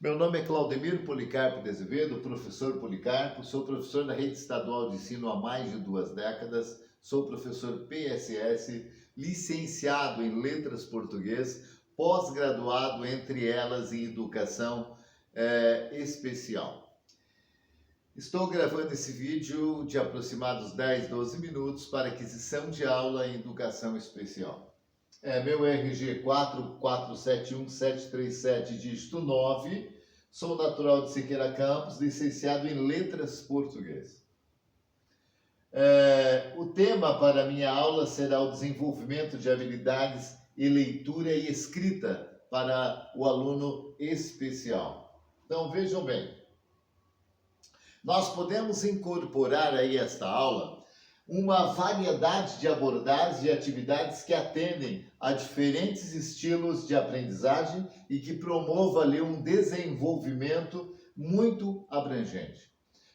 Meu nome é Claudemiro Policarpo de Azevedo, professor Policarpo, sou professor da Rede Estadual de Ensino há mais de 2 décadas, sou professor PSS, licenciado em Letras Português, pós-graduado, entre elas, em Educação Especial. Estou gravando esse vídeo de aproximados 10, 12 minutos para aquisição de aula em Educação Especial. Meu RG 4471737, dígito 9, sou natural de Siqueira Campos, licenciado em Letras Português. O tema para a minha aula será o desenvolvimento de habilidades em leitura e escrita para o aluno especial. Então vejam bem, nós podemos incorporar aí esta aula uma variedade de abordagens e atividades que atendem a diferentes estilos de aprendizagem e que promovam ali um desenvolvimento muito abrangente.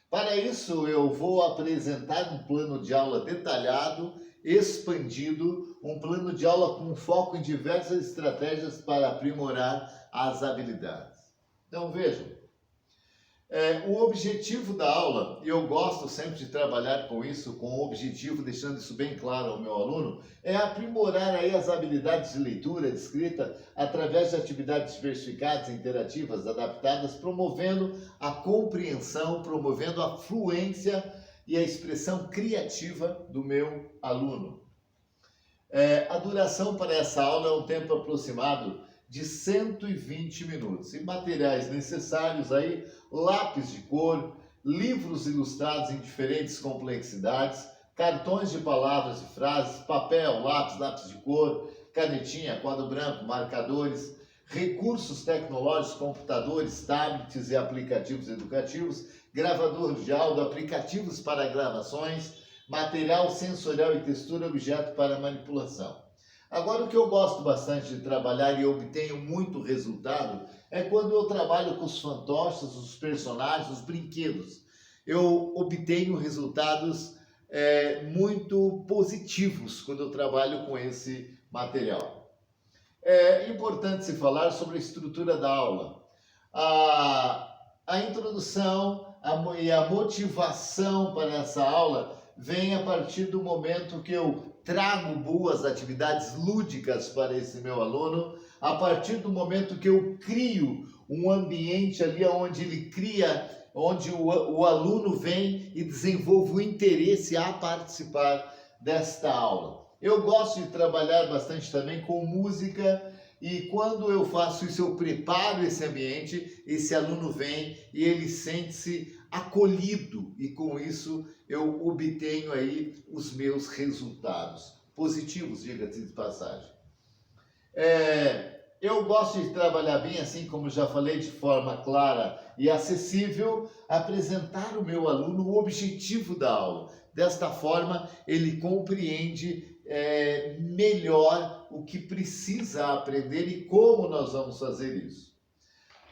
Para isso, eu vou apresentar um plano de aula detalhado, expandido, um plano de aula com foco em diversas estratégias para aprimorar as habilidades. Então, vejam. O objetivo da aula, e eu gosto sempre de trabalhar com isso, com o objetivo, deixando isso bem claro ao meu aluno, é aprimorar aí as habilidades de leitura, de escrita, através de atividades diversificadas, interativas, adaptadas, promovendo a compreensão, promovendo a fluência e a expressão criativa do meu aluno. A duração para essa aula é um tempo aproximado de 120 minutos. E materiais necessários aí, lápis de cor, livros ilustrados em diferentes complexidades, cartões de palavras e frases, papel, lápis de cor, canetinha, quadro branco, marcadores, recursos tecnológicos, computadores, tablets e aplicativos educativos, gravador de áudio, aplicativos para gravações, material sensorial e textura, objeto para manipulação. Agora, o que eu gosto bastante de trabalhar e obtenho muito resultado é quando eu trabalho com os fantoches, os personagens, os brinquedos. Eu obtenho resultados muito positivos quando eu trabalho com esse material. É importante se falar sobre a estrutura da aula. A introdução e a motivação para essa aula vem a partir do momento que eu trago boas atividades lúdicas para esse meu aluno, a partir do momento que eu crio um ambiente ali onde ele cria, onde o aluno vem e desenvolve o interesse a participar desta aula. Eu gosto de trabalhar bastante também com música, e quando eu faço isso, eu preparo esse ambiente, esse aluno vem e ele sente-se acolhido, e com isso eu obtenho aí os meus resultados positivos, diga-se de passagem. Eu gosto de trabalhar bem, assim como já falei, de forma clara e acessível, apresentar ao meu aluno o objetivo da aula. Desta forma, ele compreende melhor o que precisa aprender e como nós vamos fazer isso.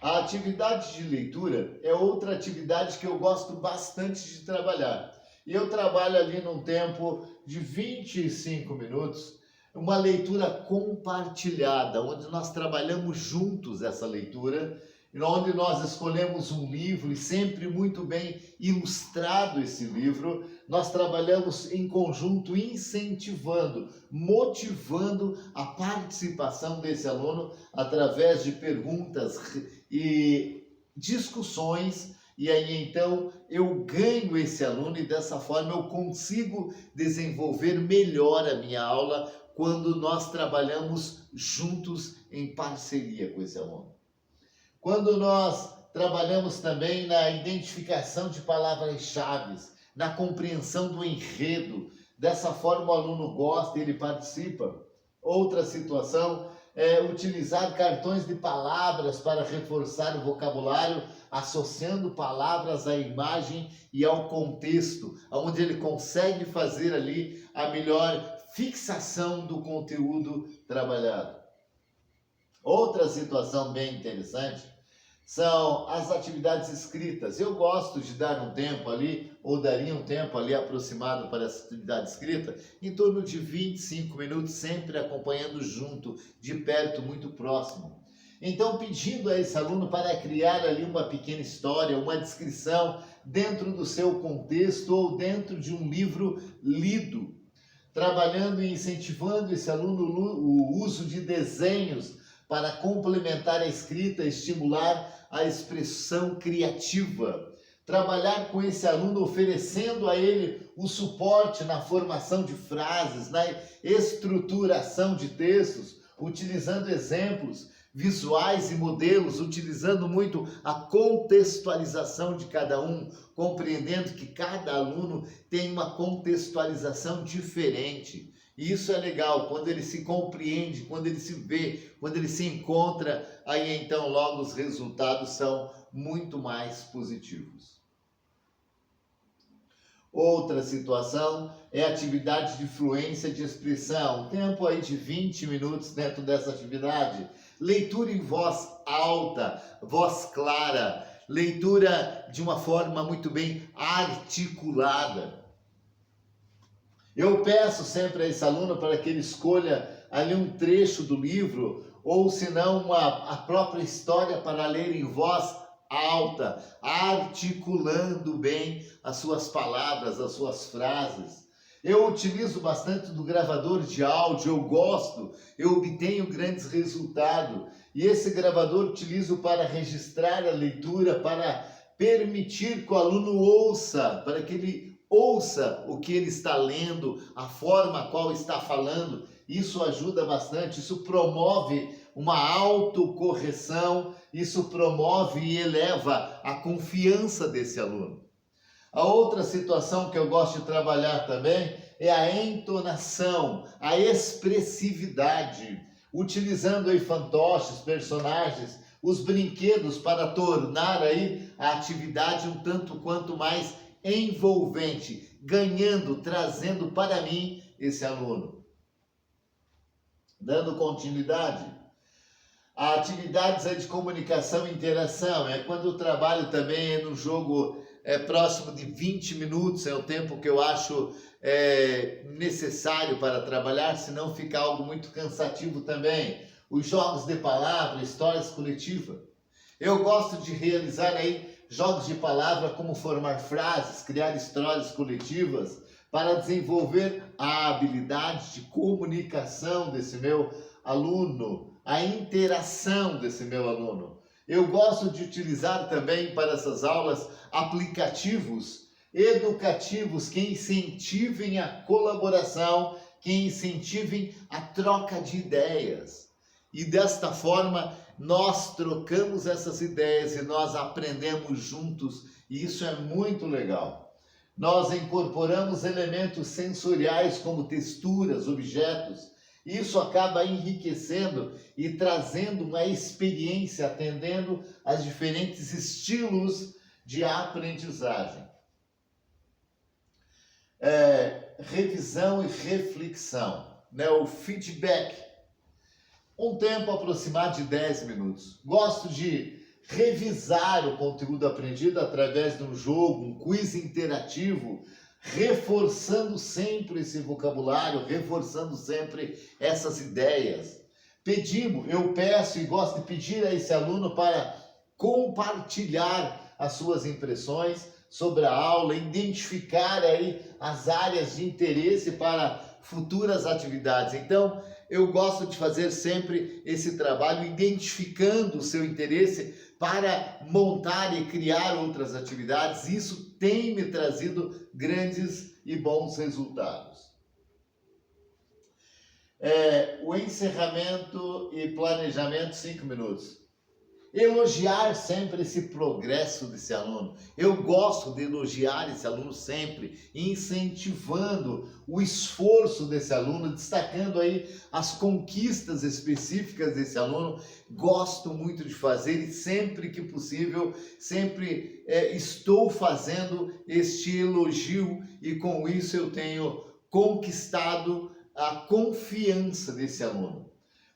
A atividade de leitura é outra atividade que eu gosto bastante de trabalhar. E eu trabalho ali num tempo de 25 minutos, uma leitura compartilhada, onde nós trabalhamos juntos essa leitura, onde nós escolhemos um livro e sempre muito bem ilustrado esse livro. Nós trabalhamos em conjunto, incentivando, motivando a participação desse aluno através de perguntas e discussões, e aí então eu ganho esse aluno e dessa forma eu consigo desenvolver melhor a minha aula quando nós trabalhamos juntos em parceria com esse aluno. Quando nós trabalhamos também na identificação de palavras-chave, na compreensão do enredo, dessa forma o aluno gosta e ele participa. Outra situação é utilizar cartões de palavras para reforçar o vocabulário, associando palavras à imagem e ao contexto, onde ele consegue fazer ali a melhor fixação do conteúdo trabalhado. Outra situação bem interessante são as atividades escritas. Eu gosto de dar um tempo ali, ou daria um tempo ali aproximado para essa atividade escrita, em torno de 25 minutos, sempre acompanhando junto, de perto, muito próximo. Então, pedindo a esse aluno para criar ali uma pequena história, uma descrição dentro do seu contexto ou dentro de um livro lido, trabalhando e incentivando esse aluno o uso de desenhos para complementar a escrita, estimular a expressão criativa. Trabalhar com esse aluno, oferecendo a ele o suporte na formação de frases, na estruturação de textos, utilizando exemplos visuais e modelos, utilizando muito a contextualização de cada um, compreendendo que cada aluno tem uma contextualização diferente. E isso é legal, quando ele se compreende, quando ele se vê, quando ele se encontra, aí então logo os resultados são muito mais positivos. Outra situação é a atividade de fluência de expressão. Tempo aí de 20 minutos dentro dessa atividade. Leitura em voz alta, voz clara, leitura de uma forma muito bem articulada. Eu peço sempre a esse aluno para que ele escolha ali um trecho do livro, ou se não a própria história para ler em voz alta, articulando bem as suas palavras, as suas frases. Eu utilizo bastante do gravador de áudio, eu gosto, eu obtenho grandes resultados. E esse gravador utilizo para registrar a leitura, para permitir que o aluno ouça, para que ele ouça o que ele está lendo, a forma a qual está falando. Isso ajuda bastante, isso promove uma autocorreção, isso promove e eleva a confiança desse aluno. A outra situação que eu gosto de trabalhar também é a entonação, a expressividade, utilizando aí fantoches, personagens, os brinquedos para tornar aí a atividade um tanto quanto mais envolvente, ganhando, trazendo para mim esse aluno. Dando continuidade, a atividades aí de comunicação e interação, é quando o trabalho também é no jogo próximo de 20 minutos, é o tempo que eu acho necessário para trabalhar, senão fica algo muito cansativo também. Os jogos de palavra, histórias coletivas. Eu gosto de realizar aí jogos de palavra, como formar frases, criar histórias coletivas, para desenvolver a habilidade de comunicação desse meu aluno, a interação desse meu aluno. Eu gosto de utilizar também para essas aulas aplicativos educativos que incentivem a colaboração, que incentivem a troca de ideias. E desta forma, nós trocamos essas ideias e nós aprendemos juntos, e isso é muito legal. Nós incorporamos elementos sensoriais como texturas, objetos. Isso acaba enriquecendo e trazendo uma experiência, atendendo aos diferentes estilos de aprendizagem. Revisão e reflexão, né? O feedback. Um tempo aproximado de 10 minutos. Gosto de revisar o conteúdo aprendido através de um jogo, um quiz interativo, reforçando sempre esse vocabulário, reforçando sempre essas ideias. Eu peço e gosto de pedir a esse aluno para compartilhar as suas impressões sobre a aula, identificar aí as áreas de interesse para futuras atividades. Então, eu gosto de fazer sempre esse trabalho, identificando o seu interesse para montar e criar outras atividades. Isso tem me trazido grandes e bons resultados. O encerramento e planejamento, 5 minutos. Elogiar sempre esse progresso desse aluno. Eu gosto de elogiar esse aluno sempre, incentivando o esforço desse aluno, destacando aí as conquistas específicas desse aluno. Gosto muito de fazer e sempre que possível, sempre estou fazendo este elogio e com isso eu tenho conquistado a confiança desse aluno.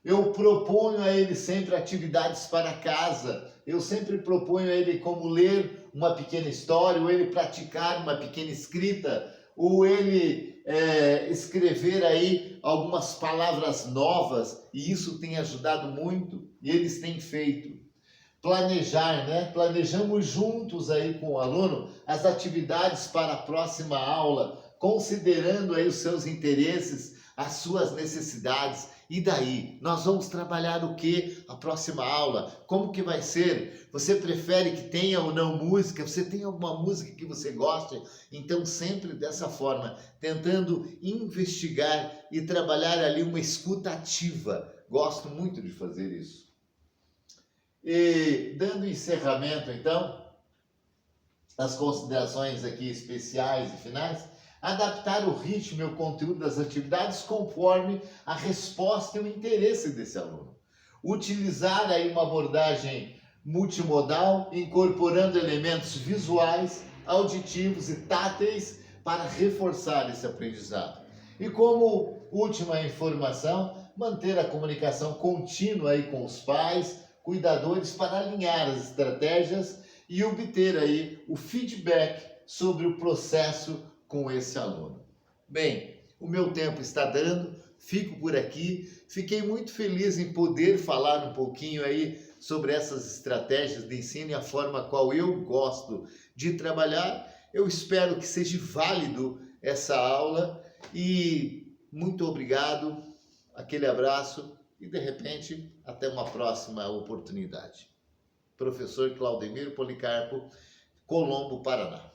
Eu proponho a ele sempre atividades para casa, eu sempre proponho a ele como ler uma pequena história, ou ele praticar uma pequena escrita, ou ele escrever aí algumas palavras novas, e isso tem ajudado muito, e eles têm feito. Planejar, né? Planejamos juntos aí com o aluno as atividades para a próxima aula, considerando aí os seus interesses, as suas necessidades. E daí? Nós vamos trabalhar o que? A próxima aula. Como que vai ser? Você prefere que tenha ou não música? Você tem alguma música que você goste? Então, sempre dessa forma, tentando investigar e trabalhar ali uma escuta ativa. Gosto muito de fazer isso. E dando encerramento, então, as considerações aqui especiais e finais, adaptar o ritmo e o conteúdo das atividades conforme a resposta e o interesse desse aluno. Utilizar aí uma abordagem multimodal, incorporando elementos visuais, auditivos e táteis para reforçar esse aprendizado. E como última informação, manter a comunicação contínua aí com os pais, cuidadores, para alinhar as estratégias e obter aí o feedback sobre o processo com esse aluno. Bem, o meu tempo está dando, fico por aqui. Fiquei muito feliz em poder falar um pouquinho aí sobre essas estratégias de ensino e a forma qual eu gosto de trabalhar. Eu espero que seja válido essa aula e muito obrigado, aquele abraço e de repente até uma próxima oportunidade. Professor Claudemiro Policarpo, Colombo, Paraná.